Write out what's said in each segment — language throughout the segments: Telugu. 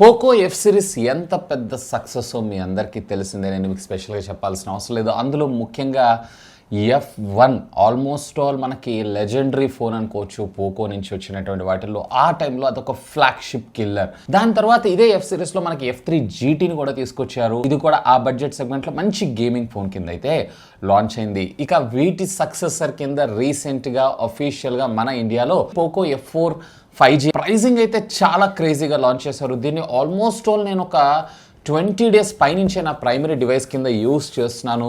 పోకో ఎఫ్ సిరీస్ ఎంత పెద్ద సక్సెస్ మీ అందరికీ తెలిసిందే. నేను మీకు స్పెషల్గా చెప్పాల్సిన అవసరం లేదు. అందులో ముఖ్యంగా F1 ఆల్మోస్ట్ ఆల్ మనకి లెజెండరీ ఫోన్ అనుకోవచ్చు. పోకో నుంచి వచ్చినటువంటి వాటిల్లో ఆ టైంలో అదొక ఫ్లాగ్షిప్ కిల్లర్. దాని తర్వాత ఇదే ఎఫ్ సిరీస్లో మనకి F3 GTని కూడా తీసుకొచ్చారు. ఇది కూడా ఆ బడ్జెట్ సెగ్మెంట్లో మంచి గేమింగ్ ఫోన్ కింద అయితే లాంచ్ అయింది. ఇక వీటి సక్సెసర్ కింద రీసెంట్గా అఫీషియల్గా మన ఇండియాలో పోకో F4 5G ప్రైజింగ్ అయితే చాలా క్రేజీగా లాంచ్ చేశారు. దీన్ని ఆల్మోస్ట్ ఆల్ నేను ఒక 20 డేస్ పైనుంచే నా ప్రైమరీ డివైస్ కింద యూస్ చేస్తున్నాను.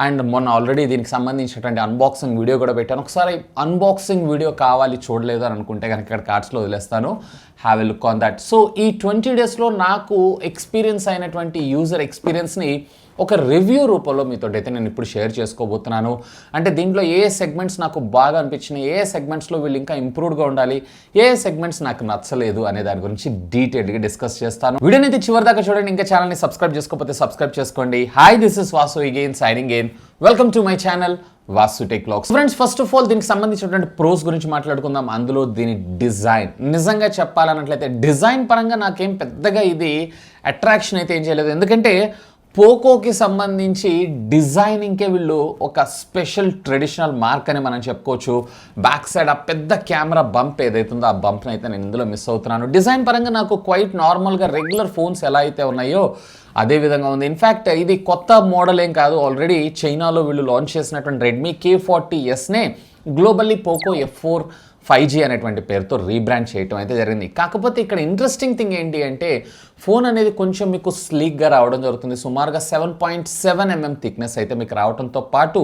అండ్ మొన్న ఆల్రెడీ దీనికి సంబంధించినటువంటి అన్బాక్సింగ్ వీడియో కూడా పెట్టాను. ఒకసారి అన్బాక్సింగ్ వీడియో కావాలి చూడలేదు అని అనుకుంటే కనుక ఇక్కడ కార్డ్స్లో వదిలేస్తాను. Have a look on that. So ఈ 20 డేస్లో నాకు ఎక్స్పీరియన్స్ అయినటువంటి యూజర్ ఎక్స్పీరియన్స్ని ఒక రివ్యూ రూపంలో మీతో అయితే నేను ఇప్పుడు షేర్ చేసుకోబోతున్నాను. అంటే దీంట్లో ఏ సెగ్మెంట్స్ నాకు బాగా అనిపించినాయి, ఏ సెగ్మెంట్స్లో వీళ్ళు ఇంకా ఇంప్రూవ్డ్గా ఉండాలి, ఏ సెగ్మెంట్స్ నాకు నచ్చలేదు అనే దాని గురించి డీటెయిల్గా డిస్కస్ చేస్తాను. వీడియోని అయితే చివరి దాకా చూడండి. ఇంకా ఛానల్ని సబ్స్క్రైబ్ చేసుకోకపోతే సబ్స్క్రైబ్ చేసుకోండి. Hi, this is Vasu again signing in. Welcome to my channel Vaasutechvlogs. Friends, first of all దీనికి సంబంధించినటువంటి ప్రోస్ గురించి మాట్లాడుకుందాం. అందులో దీని డిజైన్ నిజంగా చెప్పాలన్నట్లయితే డిజైన్ పరంగా నాకేం పెద్దగా ఇది అట్రాక్షన్ అయితే ఏం చేయలేదు. ఎందుకంటే పోకోకి సంబంధించి డిజైనింగ్కే వీళ్ళు ఒక స్పెషల్ ట్రెడిషనల్ మార్క్ అని మనం చెప్పుకోవచ్చు. బ్యాక్ సైడ్ ఆ పెద్ద కెమెరా బంప్ ఏదైతుందో ఆ బంప్ని అయితే నేను ఇందులో మిస్ అవుతున్నాను. డిజైన్ పరంగా నాకు క్వైట్ నార్మల్గా రెగ్యులర్ ఫోన్స్ ఎలా అయితే ఉన్నాయో అదే విధంగా ఉంది. ఇన్ఫ్యాక్ట్ ఇది కొత్త మోడల్ ఏం కాదు. ఆల్రెడీ చైనాలో వీళ్ళు లాంచ్ చేసినటువంటి Redmi K40Sనే globally Poco F4 5G అనేటువంటి పేరుతో రీబ్రాండ్ చేయటం అయితే జరిగింది. కాకపోతే ఇక్కడ ఇంట్రెస్టింగ్ థింగ్ ఏంటి అంటే ఫోన్ అనేది కొంచెం మీకు స్లీక్గా రావడం జరుగుతుంది. సుమారుగా 7.7 mm థిక్నెస్ అయితే మీకు రావడంతో పాటు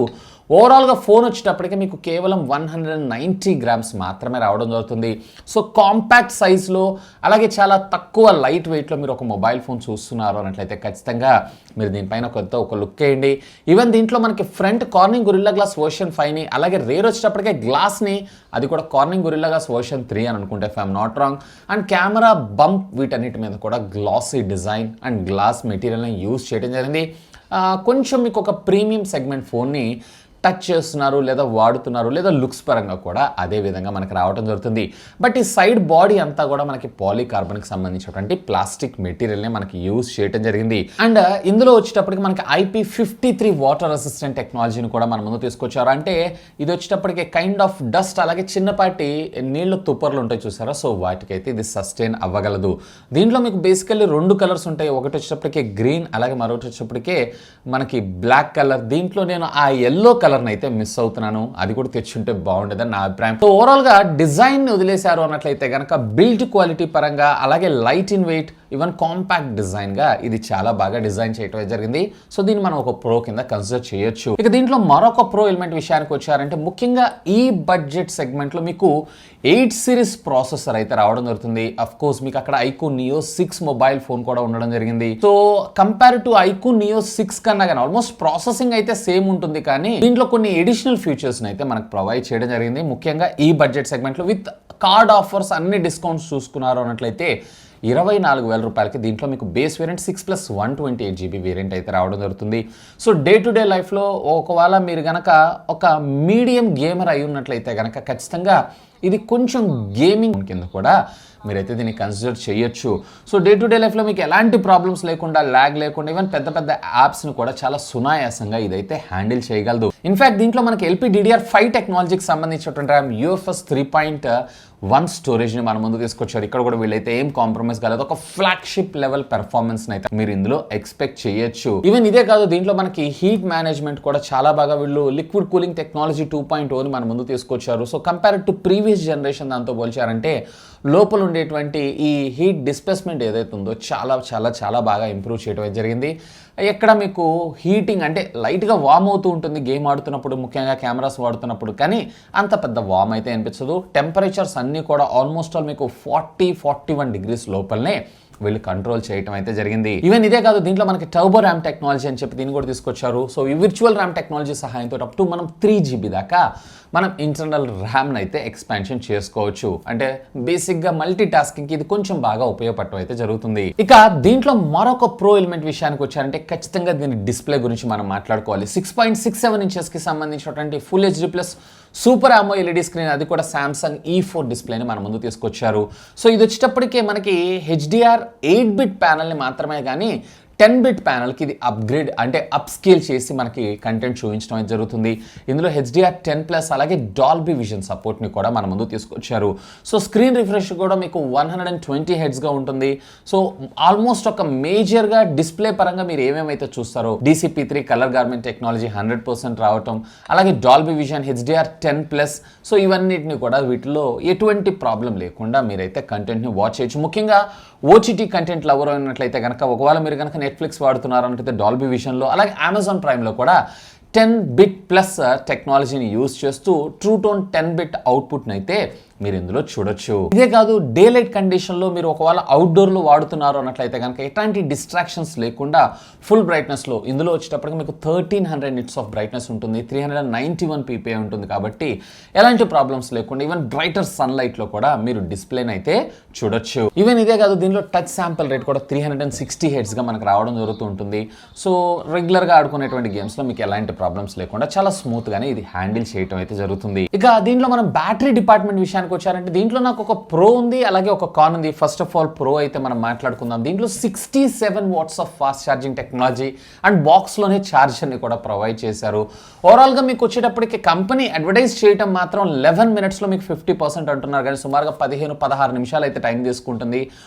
ఓవరాల్గా ఫోన్ వచ్చేటప్పటికి మీకు కేవలం 190 grams మాత్రమే రావడం జరుగుతుంది. సో కాంపాక్ట్ సైజ్లో అలాగే చాలా తక్కువ లైట్ వెయిట్లో మీరు ఒక మొబైల్ ఫోన్ చూస్తున్నారు అన్నట్లయితే ఖచ్చితంగా మీరు దీనిపైన ఒక లుక్ వేయండి. ఈవెన్ దీంట్లో మనకి front Corning Gorilla Glass version 5ని అలాగే రేర్ వచ్చేటప్పటికే గ్లాస్ని అది కూడా కార్నింగ్ గొరిల్లా గ్లాస్ వర్షన్ 3 అని అనుకుంటే if I'm not wrong. And camera bump వీటన్నిటి మీద కూడా గ్లాసీ డిజైన్ అండ్ గ్లాస్ మెటీరియల్ని యూజ్ చేయడం జరిగింది. కొంచెం మీకు ఒక ప్రీమియం సెగ్మెంట్ ఫోన్ని టచ్ చేస్తున్నారు లేదా వాడుతున్నారు లేదా లుక్స్ పరంగా కూడా అదే విధంగా మనకి రావడం జరుగుతుంది. బట్ ఈ సైడ్ బాడీ అంతా కూడా మనకి పాలీకార్బన్కి సంబంధించినటువంటి ప్లాస్టిక్ మెటీరియల్ని మనకి యూజ్ చేయడం జరిగింది. అండ్ ఇందులో వచ్చేటప్పటికి మనకి IP53 వాటర్ రెసిస్టెంట్ టెక్నాలజీని కూడా మన ముందు తీసుకొచ్చారు. అంటే ఇది వచ్చేటప్పటికి కైండ్ ఆఫ్ డస్ట్ అలాగే చిన్నపాటి నీళ్ళ తుప్పర్లు ఉంటాయి చూసారా, సో వాటికైతే ఇది సస్టైన్ అవ్వగలదు. దీంట్లో మీకు బేసికల్లీ 2 కలర్స్ ఉంటాయి. ఒకటి వచ్చేటప్పటికే గ్రీన్ అలాగే మరొకటి వచ్చేటప్పటికే మనకి బ్లాక్ కలర్. దీంట్లో నేను ఆ ఎల్లో కలర్ అయితే మిస్ అవుతున్నాను. అది కూడా తెచ్చుంటే బాగుండేదని నా అభిప్రాయం. సో ఓవరాల్ గా డిజైన్ వదిలేశారు అన్నట్లయితే కనుక బిల్డ్ క్వాలిటీ పరంగా అలాగే light in weight even compact design గా ఇది చాలా బాగా డిజైన్ చేయడం జరిగింది. సో దీన్ని మనం ఒక ప్రో కింద కన్సిడర్ చేయొచ్చు. ఇక దీంట్లో మరొక ప్రో ఎలిమెంట్ విషయానికి వచ్చారంటే ముఖ్యంగా ఈ బడ్జెట్ సెగ్మెంట్ లో మీకు 8 సిరీస్ ప్రాసెసర్ అయితే రావడం జరుగుతుంది. అఫ్ కోర్స్ మీకు అక్కడ iQOO Neo 6 మొబైల్ ఫోన్ కూడా ఉండడం జరిగింది. So compare to iQOO Neo 6 కన్నా కానీ ఆల్మోస్ట్ ప్రాసెసింగ్ అయితే సేమ్ ఉంటుంది, కానీ దీంట్లో కొన్ని ఎడిషనల్ ఫీచర్స్ అయితే మనకు ప్రొవైడ్ చేయడం జరిగింది. ముఖ్యంగా ఈ బడ్జెట్ సెగ్మెంట్ లో విత్ కార్డ్ ఆఫర్స్ అన్ని డిస్కౌంట్స్ చూసుకున్నారు అన్నట్లయితే 24,000 రూపాయలకి దీంట్లో మీకు బేస్ వేరియంట్ 6 + 128 GB వేరియంట్ అయితే రావడం జరుగుతుంది. సో డే టు డే లైఫ్లో ఒకవేళ మీరు గనక ఒక మీడియం గేమర్ అయి ఉన్నట్లయితే కనుక ఖచ్చితంగా ఇది కొంచెం గేమింగ్ కింద కూడా మీరైతే దీన్ని కన్సిడర్ చేయొచ్చు. సో డే టు డే లైఫ్లో మీకు ఎలాంటి ప్రాబ్లమ్స్ లేకుండా, ల్యాగ్ లేకుండా ఈవెన్ పెద్ద పెద్ద యాప్స్ని కూడా చాలా సునాయాసంగా ఇదైతే హ్యాండిల్ చేయగలదు. ఇన్ఫ్యాక్ట్ దీంట్లో మనకి LPDDR5 టెక్నాలజీకి సంబంధించినటువంటి RAM UFS 3.1 స్టోరేజ్ని మన ముందు తీసుకొచ్చారు. ఇక్కడ కూడా వీళ్ళైతే ఏం కాంప్రమైజ్ కాలేదు. ఒక ఫ్లాగ్షిప్ లెవెల్ పెర్ఫార్మెన్స్ని అయితే మీరు ఇందులో ఎక్స్పెక్ట్ చేయొచ్చు. ఈవెన్ ఇదే కాదు, దీంట్లో మనకి హీట్ మేనేజ్మెంట్ కూడా చాలా బాగా వీళ్ళు లిక్విడ్ కూలింగ్ టెక్నాలజీ 2.0ని మన ముందు తీసుకొచ్చారు. So compare to previous generation దాంతో పోల్చారంటే లోపల ఉండేటువంటి ఈ హీట్ డిస్ప్లేస్మెంట్ ఏదైతే ఉందో చాలా చాలా చాలా బాగా ఇంప్రూవ్ చేయడం జరిగింది. ఎక్కడ మీకు హీటింగ్ అంటే లైట్గా వామ్ అవుతూ ఉంటుంది గేమ్ ఆడుతున్నప్పుడు, ముఖ్యంగా కెమెరాస్ వాడుతున్నప్పుడు, కానీ అంత పెద్ద వామ్ అయితే అనిపించదు. టెంపరేచర్స్ అన్నీ కూడా ఆల్మోస్ట్ ఆల్ మీకు 40-41 degrees లోపలనే వీళ్ళు కంట్రోల్ చేయటం అయితే జరిగింది. ఈవెన్ ఇదే కాదు, దీంట్లో మనకి టర్బో ర్యామ్ టెక్నాలజీ అని చెప్పి దీన్ని కూడా తీసుకొచ్చారు. సో ఈ విర్చువల్ ర్యామ్ టెక్నాలజీ సహాయంతో అప్ టు మనం 3 GB దాకా మనం ఇంటర్నల్ ర్యామ్ని అయితే ఎక్స్పాన్షన్ చేసుకోవచ్చు. అంటే బేసిక్గా మల్టీ టాస్కింగ్కి ఇది కొంచెం బాగా ఉపయోగపడటం అయితే జరుగుతుంది. ఇక దీంట్లో మరొక ప్రో ఎలిమెంట్ విషయానికి వచ్చారంటే ఖచ్చితంగా దీని డిస్ప్లే గురించి మనం మాట్లాడుకోవాలి. 6.67 inches కి సంబంధించినటువంటి full HD+ super AMO LED screen, అది కూడా సామ్సంగ్ E4 డిస్ప్లేని మన ముందు తీసుకొచ్చారు. సో ఇది వచ్చేటప్పటికే మనకి HDR 8-bit ప్యానల్ని మాత్రమే కానీ 10-bit ప్యానల్కి ఇది అప్గ్రేడ్ అంటే అప్ స్కేల్ చేసి మనకి కంటెంట్ చూపించడం అయితే జరుగుతుంది. ఇందులో HDR 10+ అలాగే డాల్బీ విజన్ సపోర్ట్ని కూడా మన ముందు తీసుకొచ్చారు. సో స్క్రీన్ రిఫ్రెష్ కూడా మీకు 120 హెర్ట్జ్గా ఉంటుంది. సో ఆల్మోస్ట్ ఒక మేజర్గా డిస్ప్లే పరంగా మీరు ఏమేమైతే చూస్తారో DCP3 కలర్ గార్మెంట్ టెక్నాలజీ 100% రావటం, అలాగే డాల్బీ విజన్ HDR 10+, సో ఇవన్నిటిని కూడా వీటిలో ఎటువంటి ప్రాబ్లం లేకుండా మీరైతే కంటెంట్ని వాచ్ చేయొచ్చు. ముఖ్యంగా OTT కంటెంట్ లవర్ అయినట్లయితే కనుక, ఒకవేళ మీరు కనుక నెట్ఫ్లిక్స్ వాడుతున్నారు అనుకైతే డాల్బీ విజన్లో, అలాగే అమెజాన్ ప్రైమ్లో కూడా 10-bit ప్లస్ టెక్నాలజీని యూజ్ చేస్తూ ట్రూ టోన్ 10-bit అవుట్పుట్ని అయితే మీరు ఇందులో చూడొచ్చు. ఇదే కాదు, డే లైట్ కండిషన్లో మీరు ఒకవేళ అవుట్డోర్లో వాడుతున్నారు అన్నట్లయితే కనుక ఎట్లాంటి డిస్ట్రాక్షన్స్ లేకుండా ఫుల్ బ్రైట్నెస్లో ఇందులో వచ్చేటప్పటికి మీకు 1300 నిట్స్ ఆఫ్ బ్రైట్నెస్ ఉంటుంది, 391 ppi ఉంటుంది. కాబట్టి ఎలాంటి ప్రాబ్లమ్స్ లేకుండా ఈవెన్ బ్రైటర్ సన్లైట్లో కూడా మీరు డిస్ప్లేని అయితే చూడొచ్చు. ఈవెన్ ఇదే కాదు, దీనిలో టచ్ శాంపుల్ రేట్ కూడా 360 హెర్ట్జ్గా మనకు రావడం జరుగుతూ ఉంటుంది. సో రెగ్యులర్గా ఆడుకునేటువంటి గేమ్స్లో మీకు ఎలాంటి ప్రాబ్లమ్స్ లేకుండా చాలా స్మూత్గానే ఇది హ్యాండిల్ చేయడం అయితే జరుగుతుంది. ఇక దీంట్లో మనం బ్యాటరీ డిపార్ట్మెంట్ విషయానికి వచ్చారంటే దీంట్లో నాకు ఒక ప్రో ఉంది, అలాగే ఒక కాన్ ఉంది. ఫస్ట్ ఆఫ్ ఆల్ ప్రో అయితే మనం మాట్లాడుకుందాం. దీంట్లో 67 watts of fast charging technology and బాక్స్లోనే ఛార్జర్ని కూడా ప్రొవైడ్ చేశారు. ఓవరాల్గా మీకు వచ్చేటప్పటికి కంపెనీ అడ్వర్టైజ్ చేయడం మాత్రం 11 మినిట్స్లో మీకు 50% అంటున్నారు, కానీ సుమారుగా 15-16 నిమిషాలు అయితే టైం తీసుకుంటుంది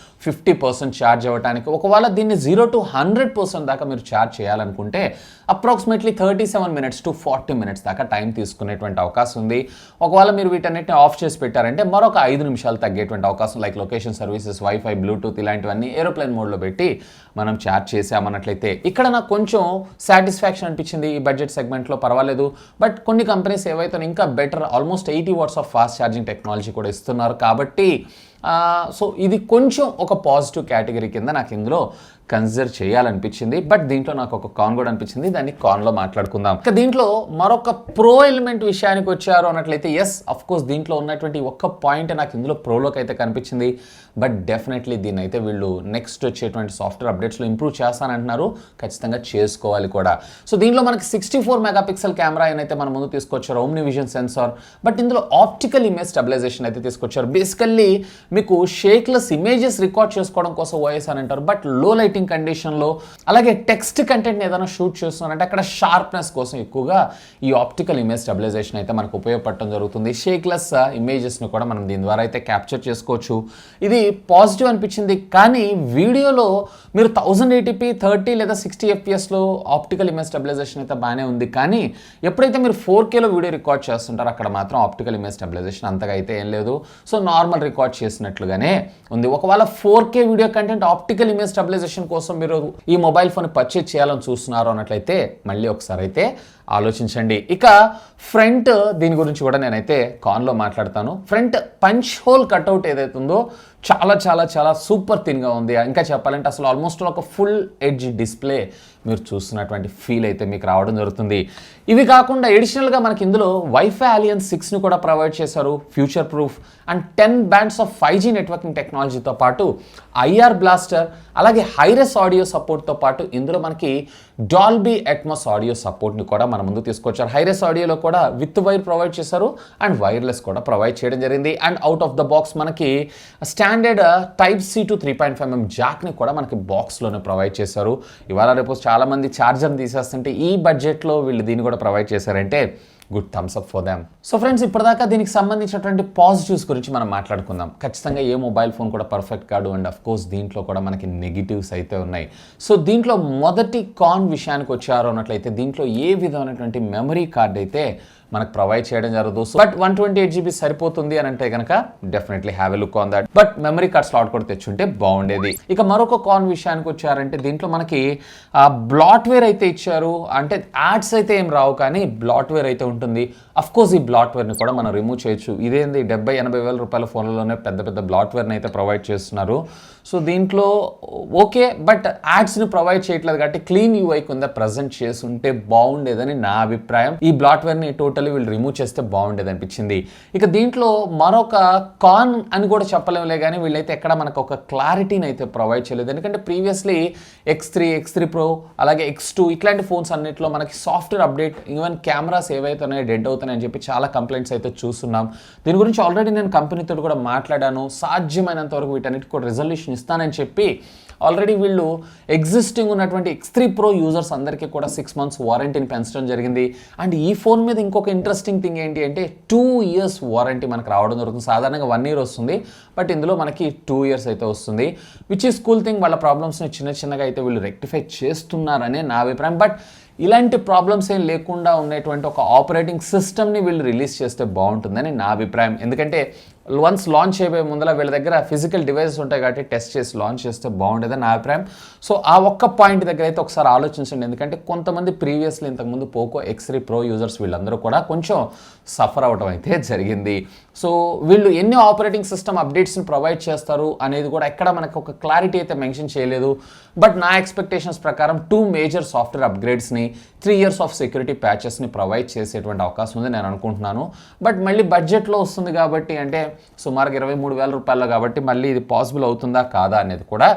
50% ఛార్జ్ అవ్వడానికి. ఒకవేళ దీన్ని 0 to 100% దాకా మీరు ఛార్జ్ చేయాలనుకుంటే అప్రాక్సిమేట్లీ 37 minutes to 40 minutes దాకా టైం తీసుకునేటువంటి అవకాశం ఉంది. ఒకవేళ మీరు వీటన్నిటిని ఆఫ్ చేసి పెట్టారంటే మరొక 5 నిమిషాలు తగ్గేటువంటి అవకాశం, like location services, wifi, Bluetooth ఇలాంటివన్నీ ఏరోప్లేన్ మోడ్లో పెట్టి మనం ఛార్జ్ చేసామన్నట్లయితే ఇక్కడ నాకు కొంచెం సాటిస్ఫాక్షన్ అనిపించింది. ఈ బడ్జెట్ సెగ్మెంట్లో పర్వాలేదు, బట్ కొన్ని కంపెనీస్ ఏవైతే ఇంకా better almost 80 watts of fast charging technology కూడా ఇస్తున్నారు. కాబట్టి సో ఇది కొంచెం ఒక పాజిటివ్ కేటగిరీ కింద నాకు ఇందులో కన్సిడర్ చేయాలనిపించింది. బట్ దీంట్లో నాకు ఒక కాన్ కూడా అనిపించింది, దాన్ని కాన్లో మాట్లాడుకుందాం. ఇక దీంట్లో మరొక ప్రో ఎలిమెంట్ విషయానికి వచ్చారు అన్నట్లయితే ఎస్ అఫ్ కోర్స్ దీంట్లో ఉన్నటువంటి ఒక్క పాయింట్ నాకు ఇందులో ప్రోలోకి అయితే కనిపించింది. బట్ డెఫినెట్లీ దీన్ని అయితే వీళ్ళు నెక్స్ట్ వచ్చేటువంటి సాఫ్ట్వేర్ అప్డేట్స్లో ఇంప్రూవ్ చేస్తానంటున్నారు, ఖచ్చితంగా చేసుకోవాలి కూడా. సో దీంట్లో మనకి 64 మెగాపిక్సెల్ కెమెరా అయితే మన ముందు తీసుకొచ్చారు, ఓమ్ని విజన్ సెన్సార్. బట్ ఇందులో ఆప్టికల్ ఇమేజ్ స్టెబిలైజేషన్ అయితే తీసుకొచ్చారు. బేసికల్లీ మీకు షేక్లెస్ ఇమేజెస్ రికార్డ్ చేసుకోవడం కోసం ఓఎస్ అని అంటారు, బట్ లో లైటింగ్ కండిషన్లో అలాగే టెక్స్ట్ కంటెంట్ని ఏదైనా షూట్ చేస్తున్నారంటే అక్కడ షార్ప్నెస్ కోసం ఎక్కువగా ఈ ఆప్టికల్ ఇమేజ్ స్టెబిలైజేషన్ అయితే మనకు ఉపయోగపడటం జరుగుతుంది. షేక్లెస్ ఇమేజెస్ని కూడా మనం దీని ద్వారా అయితే క్యాప్చర్ చేసుకోవచ్చు. ఇది పాజిటివ్ అనిపించింది. కానీ వీడియోలో మీరు 1080p 30 లేదా 60 fpsలో ఆప్టికల్ ఇమేజ్ స్టెబిలైజేషన్ అయితే బాగానే ఉంది, కానీ ఎప్పుడైతే మీరు 4Kలో వీడియో రికార్డ్ చేస్తుంటారో అక్కడ మాత్రం ఆప్టికల్ ఇమేజ్ స్టెబిలైజేషన్ అంతగా అయితే ఏం లేదు. సో నార్మల్ రికార్డ్ చేసినట్లుగానే ఉంది. ఒకవేళ 4K video content optical image stabilisation కోసం మీరు ఈ మొబైల్ ఫోన్ పర్చేజ్ చేయాలని చూస్తున్నారు అన్నట్లయితే మళ్ళీ ఒకసారి అయితే ఆలోచించండి. ఇక ఫ్రంట్ దీని గురించి కూడా నేనైతే కాన్లో మాట్లాడతాను. ఫ్రంట్ పంచ్ హోల్ కట్అవుట్ ఏదైతే ఉందో చాలా చాలా చాలా సూపర్ థిన్గా ఉంది. ఇంకా చెప్పాలంటే అసలు ఆల్మోస్ట్ ఒక ఫుల్ ఎడ్జ్ డిస్ప్లే మీరు చూస్తున్నటువంటి ఫీల్ అయితే మీకు రావడం జరుగుతుంది. ఇవి కాకుండా ఎడిషనల్గా మనకి ఇందులో వైఫై అలియన్స్ 6ని కూడా ప్రొవైడ్ చేశారు, future proof and 10 bands of 5G networking టెక్నాలజీతో పాటు IR బ్లాస్టర్, అలాగే హైరెస్ ఆడియో సపోర్ట్తో పాటు ఇందులో మనకి డాల్బీ అట్మాస్ ఆడియో సపోర్ట్ని కూడా మన ముందు తీసుకొచ్చారు. హైరెస్ ఆడియోలో కూడా విత్ వైర్ ప్రొవైడ్ చేశారు అండ్ వైర్లెస్ కూడా ప్రొవైడ్ చేయడం జరిగింది. And out of the box మనకి స్టాండర్డ్ Type-C to 3.5mm జాక్ని కూడా మనకి బాక్స్లోనే ప్రొవైడ్ చేశారు. ఇవాళ రేపు చాలామంది ఛార్జర్ని తీసేస్తుంటే ఈ బడ్జెట్లో వీళ్ళు దీన్ని కూడా ప్రొవైడ్ చేశారంటే good thumbs up for them. So friends, ఇప్పటిదాకా దీనికి సంబంధించినటువంటి పాజిటివ్స్ గురించి మనం మాట్లాడుకుందాం. ఖచ్చితంగా ఏ మొబైల్ ఫోన్ కూడా పర్ఫెక్ట్ కాదు అండ్ అఫ్ కోర్స్ దీంట్లో కూడా మనకి నెగిటివ్స్ అయితే ఉన్నాయి. సో దీంట్లో మొదటి కాన్ విషయానికి వచ్చారు అన్నట్లయితే దీంట్లో ఏ విధమైనటువంటి మెమరీ కార్డ్ అయితే మనకు ప్రొవైడ్ చేయడం జరగదు. బట్ 128GB సరిపోతుంది అని అంటే కనుక definitely have a look on that. But memory card slot కూడా తెచ్చుంటే బాగుండేది. ఇక మరొక కాన్ విషయానికి వచ్చారంటే దీంట్లో మనకి బ్లాట్వేర్ అయితే ఇచ్చారు. అంటే యాడ్స్ అయితే ఏం రావు, కానీ బ్లాట్వేర్ అయితే ఉంటుంది. అఫ్ కోర్స్ ఈ బ్లాట్వేర్ని కూడా మనం రిమూవ్ చేయొచ్చు. ఇదేంది 70-80 వేల రూపాయల ఫోన్లలోనే పెద్ద పెద్ద బ్లాట్వేర్ని అయితే ప్రొవైడ్ చేస్తున్నారు. సో దీంట్లో ఓకే, బట్ యాడ్స్ని ప్రొవైడ్ చేయట్లేదు కాబట్టి క్లీన్ యూఐ కింద ప్రజెంట్ చేస్తుంటే బాగుండేదని నా అభిప్రాయం. ఈ బ్లాట్వేర్ని టోటలీ వీళ్ళు రిమూవ్ చేస్తే బాగుండేది అనిపించింది. ఇక దీంట్లో మరొక కాన్ అని కూడా చెప్పలేములే కానీ వీళ్ళైతే ఎక్కడ మనకు ఒక క్లారిటీని అయితే ప్రొవైడ్ చేయలేదు. ఎందుకంటే ప్రీవియస్లీ X3 Pro అలాగే X2 ఇట్లాంటి ఫోన్స్ అన్నింటిలో మనకి సాఫ్ట్వేర్ అప్డేట్, ఈవెన్ కెమెరాస్ ఏవైతున్నాయో డెడ్ అవుతున్నాయని చెప్పి చాలా కంప్లైంట్స్ అయితే చూస్తున్నాం. దీని గురించి ఆల్రెడీ నేను కంపెనీతో కూడా మాట్లాడాను. సాధ్యమైనంత వరకు వీటన్నిటికి కూడా రిజల్యూషన్ ఇస్తానని చెప్పి ఆల్రెడీ వీళ్ళు ఎగ్జిస్టింగ్ ఉన్నటువంటి X3 Pro యూజర్స్ అందరికీ కూడా 6 months వారంటీని పెంచడం జరిగింది. అండ్ ఈ ఫోన్ మీద ఇంకొక ఇంట్రెస్టింగ్ థింగ్ ఏంటి అంటే 2 years వారంటీ మనకు రావడం జరుగుతుంది. సాధారణంగా 1 year వస్తుంది, బట్ ఇందులో మనకి 2 years అయితే వస్తుంది. Which is cool thing. వాళ్ళ ప్రాబ్లమ్స్ని చిన్నగా అయితే వీళ్ళు రెక్టిఫై చేస్తున్నారనే నా అభిప్రాయం. బట్ ఇలాంటి ప్రాబ్లమ్స్ ఏం లేకుండా ఉన్నటువంటి ఒక ఆపరేటింగ్ సిస్టమ్ని వీళ్ళు రిలీజ్ చేస్తే బాగుంటుందని నా అభిప్రాయం. ఎందుకంటే వన్స్ లాంచ్ చేయబోయే ముందర వీళ్ళ దగ్గర ఫిజికల్ డివైసెస్ ఉంటాయి కాబట్టి టెస్ట్ చేసి లాంచ్ చేస్తే బాగుండేదని నా అభిప్రాయం. సో ఆ ఒక్క పాయింట్ దగ్గర అయితే ఒకసారి ఆలోచించండి. ఎందుకంటే కొంతమంది ప్రీవియస్లీ ఇంతకుముందు పోకో X3 Pro యూజర్స్ వీళ్ళందరూ కూడా కొంచెం సఫర్ అవడం అయితే జరిగింది. సో వీళ్ళు ఎన్ని ఆపరేటింగ్ సిస్టమ్ అప్డేట్స్ని ప్రొవైడ్ చేస్తారు అనేది కూడా ఎక్కడ మనకు ఒక క్లారిటీ అయితే మెన్షన్ చేయలేదు. బట్ నా ఎక్స్పెక్టేషన్స్ ప్రకారం 2 major సాఫ్ట్వేర్ అప్గ్రేడ్స్ని, 3 years ఆఫ్ సెక్యూరిటీ ప్యాచెస్ని ప్రొవైడ్ చేసేటువంటి అవకాశం ఉంది నేను అనుకుంటున్నాను. బట్ మళ్ళీ బడ్జెట్లో వస్తుంది కాబట్టి, అంటే సుమారుగా 23,000 రూపాయల్లో కాబట్టి మళ్ళీ ఇది పాసిబుల్ అవుతుందా కాదా అనేది కూడా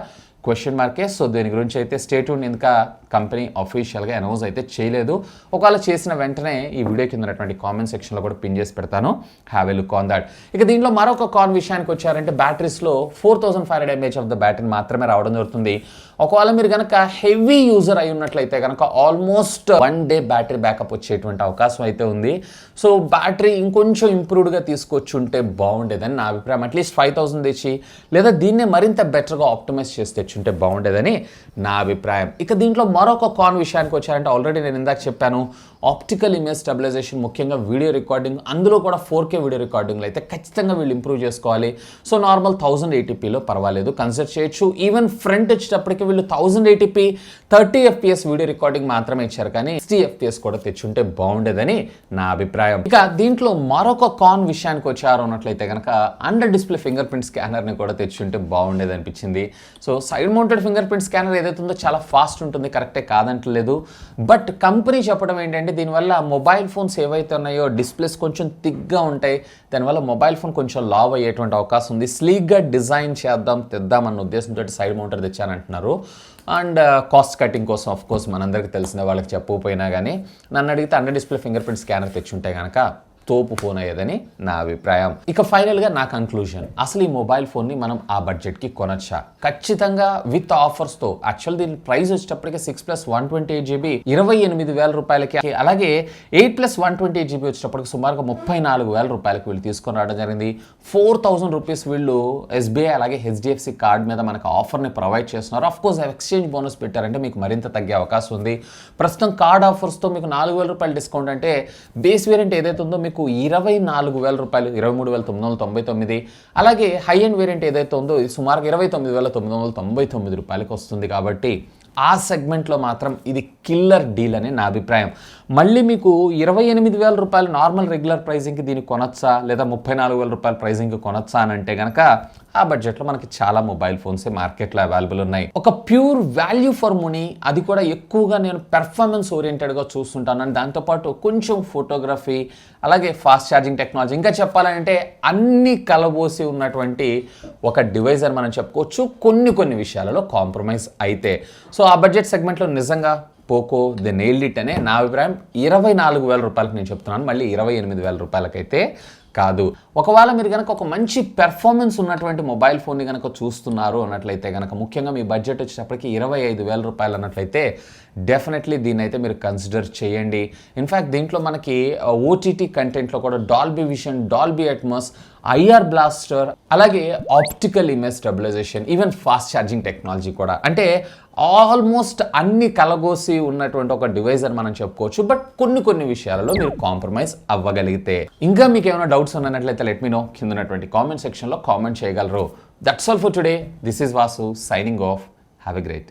క్వశ్చన్ మార్కే. సో దీని గురించి అయితే స్టే ట్యూన్. ఇంకా కంపెనీ అఫీషియల్గా అనౌన్స్ అయితే చేయలేదు. ఒకవేళ చేసిన వెంటనే ఈ వీడియో కింద ఉన్నటువంటి కామెంట్ సెక్షన్లో కూడా పిన్ చేసి పెడతాను. Have a look on that. ఇక దీంట్లో మరొక కాన్ విషయానికి వచ్చారంటే బ్యాటరీస్లో 4500 mAh ఆఫ్ ద బ్యాటరీ మాత్రమే రావడం జరుగుతుంది. ఒకవేళ మీరు కనుక హెవీ యూజర్ అయి ఉన్నట్లయితే కనుక ఆల్మోస్ట్ 1 day బ్యాటరీ బ్యాకప్ వచ్చేటువంటి అవకాశం అయితే ఉంది. సో బ్యాటరీ ఇంకొంచెం ఇంప్రూవ్డ్గా తీసుకొచ్చుంటే బాగుండేదని నా అభిప్రాయం. అట్లీస్ట్ 5000 తెచ్చి లేదా దీన్నే మరింత బెటర్గా ఆప్టిమైజ్ చేసి తెచ్చుంటే బాగుండేదని నా అభిప్రాయం. ఇక దీంట్లో మరొక కాన్ విషయానికి వచ్చారంటే ఆల్రెడీ నేను ఇందాక చెప్పాను, ఆప్టికల్ ఇమేజ్ స్టెబిలైజేషన్, ముఖ్యంగా వీడియో రికార్డింగ్, అందులో కూడా 4K వీడియో రికార్డింగ్లో అయితే ఖచ్చితంగా వీళ్ళు ఇంప్రూవ్ చేసుకోవాలి. సో నార్మల్ 1080pలో పర్వాలేదు, కన్సిడర్ చేయొచ్చు. ఈవెన్ ఫ్రంట్ వచ్చేటప్పటికి వీళ్ళు 1080p 30 FPS వీడియో రికార్డింగ్ మాత్రమే ఇచ్చారు, కానీ 60 FPS కూడా తెచ్చుంటే బాగుండేదని నా అభిప్రాయం. ఇక దీంట్లో మరొక కాన్ విషయానికి వచ్చారు అన్నట్లయితే కనుక అండర్ డిస్ప్లే ఫింగర్ ప్రింట్ స్కానర్ని కూడా తెచ్చుంటే బాగుండేది అనిపించింది. So side mounted finger print scanner ఏదైతే ఉందో చాలా ఫాస్ట్ ఉంటుంది, కరెక్టే కాదంటలేదు. బట్ కంపెనీ చెప్పడం ఏంటంటే దీనివల్ల మొబైల్ ఫోన్స్ ఏవైతే ఉన్నాయో డిస్ప్లేస్ కొంచెం థిక్గా ఉంటాయి, దానివల్ల మొబైల్ ఫోన్ కొంచెం లావ్ అయ్యేటువంటి అవకాశం ఉంది. స్లీక్గా డిజైన్ తెద్దామన్న ఉద్దేశంతో సైడ్ మౌంటర్ తెచ్చానంటున్నారు. అండ్ కాస్ట్ కటింగ్ కోసం ఆఫ్ కోర్స్ మనందరికీ తెలిసిన వాళ్ళకి చెప్పకపోయినా కానీ నన్ను అడిగితే under display finger print scanner తెచ్చుంటే కనుక తోపు ఫోన్ అయ్యేదని నా అభిప్రాయం. ఇక ఫైనల్గా నా కంక్లూజన్, అసలు ఈ మొబైల్ ఫోన్ని మనం ఆ బడ్జెట్కి కొనొచ్చా? ఖచ్చితంగా విత్ ఆఫర్స్తో. యాక్చువల్ దీని ప్రైస్ వచ్చేటప్పటికి 6+128GB 28,000 రూపాయలకి, అలాగే 8+128GB వచ్చేటప్పటికి సుమారుగా 34,000 రూపాయలకి వీళ్ళు తీసుకొని రావడం జరిగింది. 4,000 రూపీస్ వీళ్ళు SBI అలాగే HDFC కార్డ్ మీద మనకు ఆఫర్ని ప్రొవైడ్ చేస్తున్నారు. ఆఫ్ కోర్స్ ఎక్స్చేంజ్ బోనస్ పెట్టారంటే మీకు మరింత తగ్గే అవకాశం ఉంది. ప్రస్తుతం కార్డ్ ఆఫర్స్తో మీకు 4,000 రూపాయలు డిస్కౌంట్ అంటే బేస్ వేరియంట్ ఏదైతే ఉందో మీకు 24,000 రూపాయలు, 23,999. అలాగే హై ఎండ్ వేరియంట్ ఏదైతే ఉందో ఇది సుమారుగా 29,999 రూపాయలకి వస్తుంది. కాబట్టి ఆ సెగ్మెంట్లో మాత్రం ఇది కిల్లర్ డీల్ అని నా అభిప్రాయం. మళ్ళీ మీకు 28,000 రూపాయలు నార్మల్ రెగ్యులర్ ప్రైజింగ్కి దీన్ని కొనొచ్చా, లేదా 34,000 రూపాయల ప్రైజింగ్కి కొనొచ్చా అని అంటే కనుక ఆ బడ్జెట్లో మనకి చాలా మొబైల్ ఫోన్సే మార్కెట్లో అవైలబుల్ ఉన్నాయి. ఒక ప్యూర్ వాల్యూ ఫర్ మనీ, అది కూడా ఎక్కువగా నేను పెర్ఫార్మెన్స్ ఓరియంటెడ్గా చూస్తుంటాను. అండ్ దాంతోపాటు కొంచెం ఫోటోగ్రఫీ, అలాగే ఫాస్ట్ ఛార్జింగ్ టెక్నాలజీ, ఇంకా చెప్పాలంటే అన్ని కలబోసి ఉన్నటువంటి ఒక డివైస్ అని మనం చెప్పుకోవచ్చు, కొన్ని విషయాలలో కాంప్రమైజ్ అయితే. సో ఆ బడ్జెట్ సెగ్మెంట్లో నిజంగా పోకో ది నెయిల్డ్ ఇట్ అనే నా అభిప్రాయం. 24,000 రూపాయలకి నేను చెప్తున్నాను, మళ్ళీ 28,000 రూపాయలకైతే కాదు. ఒకవేళ మీరు కనుక ఒక మంచి పెర్ఫార్మెన్స్ ఉన్నటువంటి మొబైల్ ఫోన్ని కనుక చూస్తున్నారు అన్నట్లయితే కనుక, ముఖ్యంగా మీ బడ్జెట్ వచ్చేటప్పటికి 25,000 రూపాయలు అన్నట్లయితే డెఫినెట్లీ దీన్ని అయితే మీరు కన్సిడర్ చేయండి. ఇన్ఫ్యాక్ట్ దీంట్లో మనకి ఓటీటీ కంటెంట్లో కూడా Dolby Vision, Dolby Atmos, IR blaster, అలాగే optical image stabilisation, even fast charging technology కూడా, అంటే ఆల్మోస్ట్ అన్ని కలగోసి ఉన్నటువంటి ఒక డివైస్ అని మనం చెప్పుకోవచ్చు. బట్ కొన్ని విషయాలలో మీరు కాంప్రమైజ్ అవ్వగలిగితే. ఇంకా మీకు ఏమైనా డౌట్స్ ఉన్నట్లయితే లెట్ మీ నో, కింద ఉన్నటువంటి కామెంట్ సెక్షన్లో కామెంట్ చేయగలరు. That's all for today. This is Vasu signing off. Have a great day.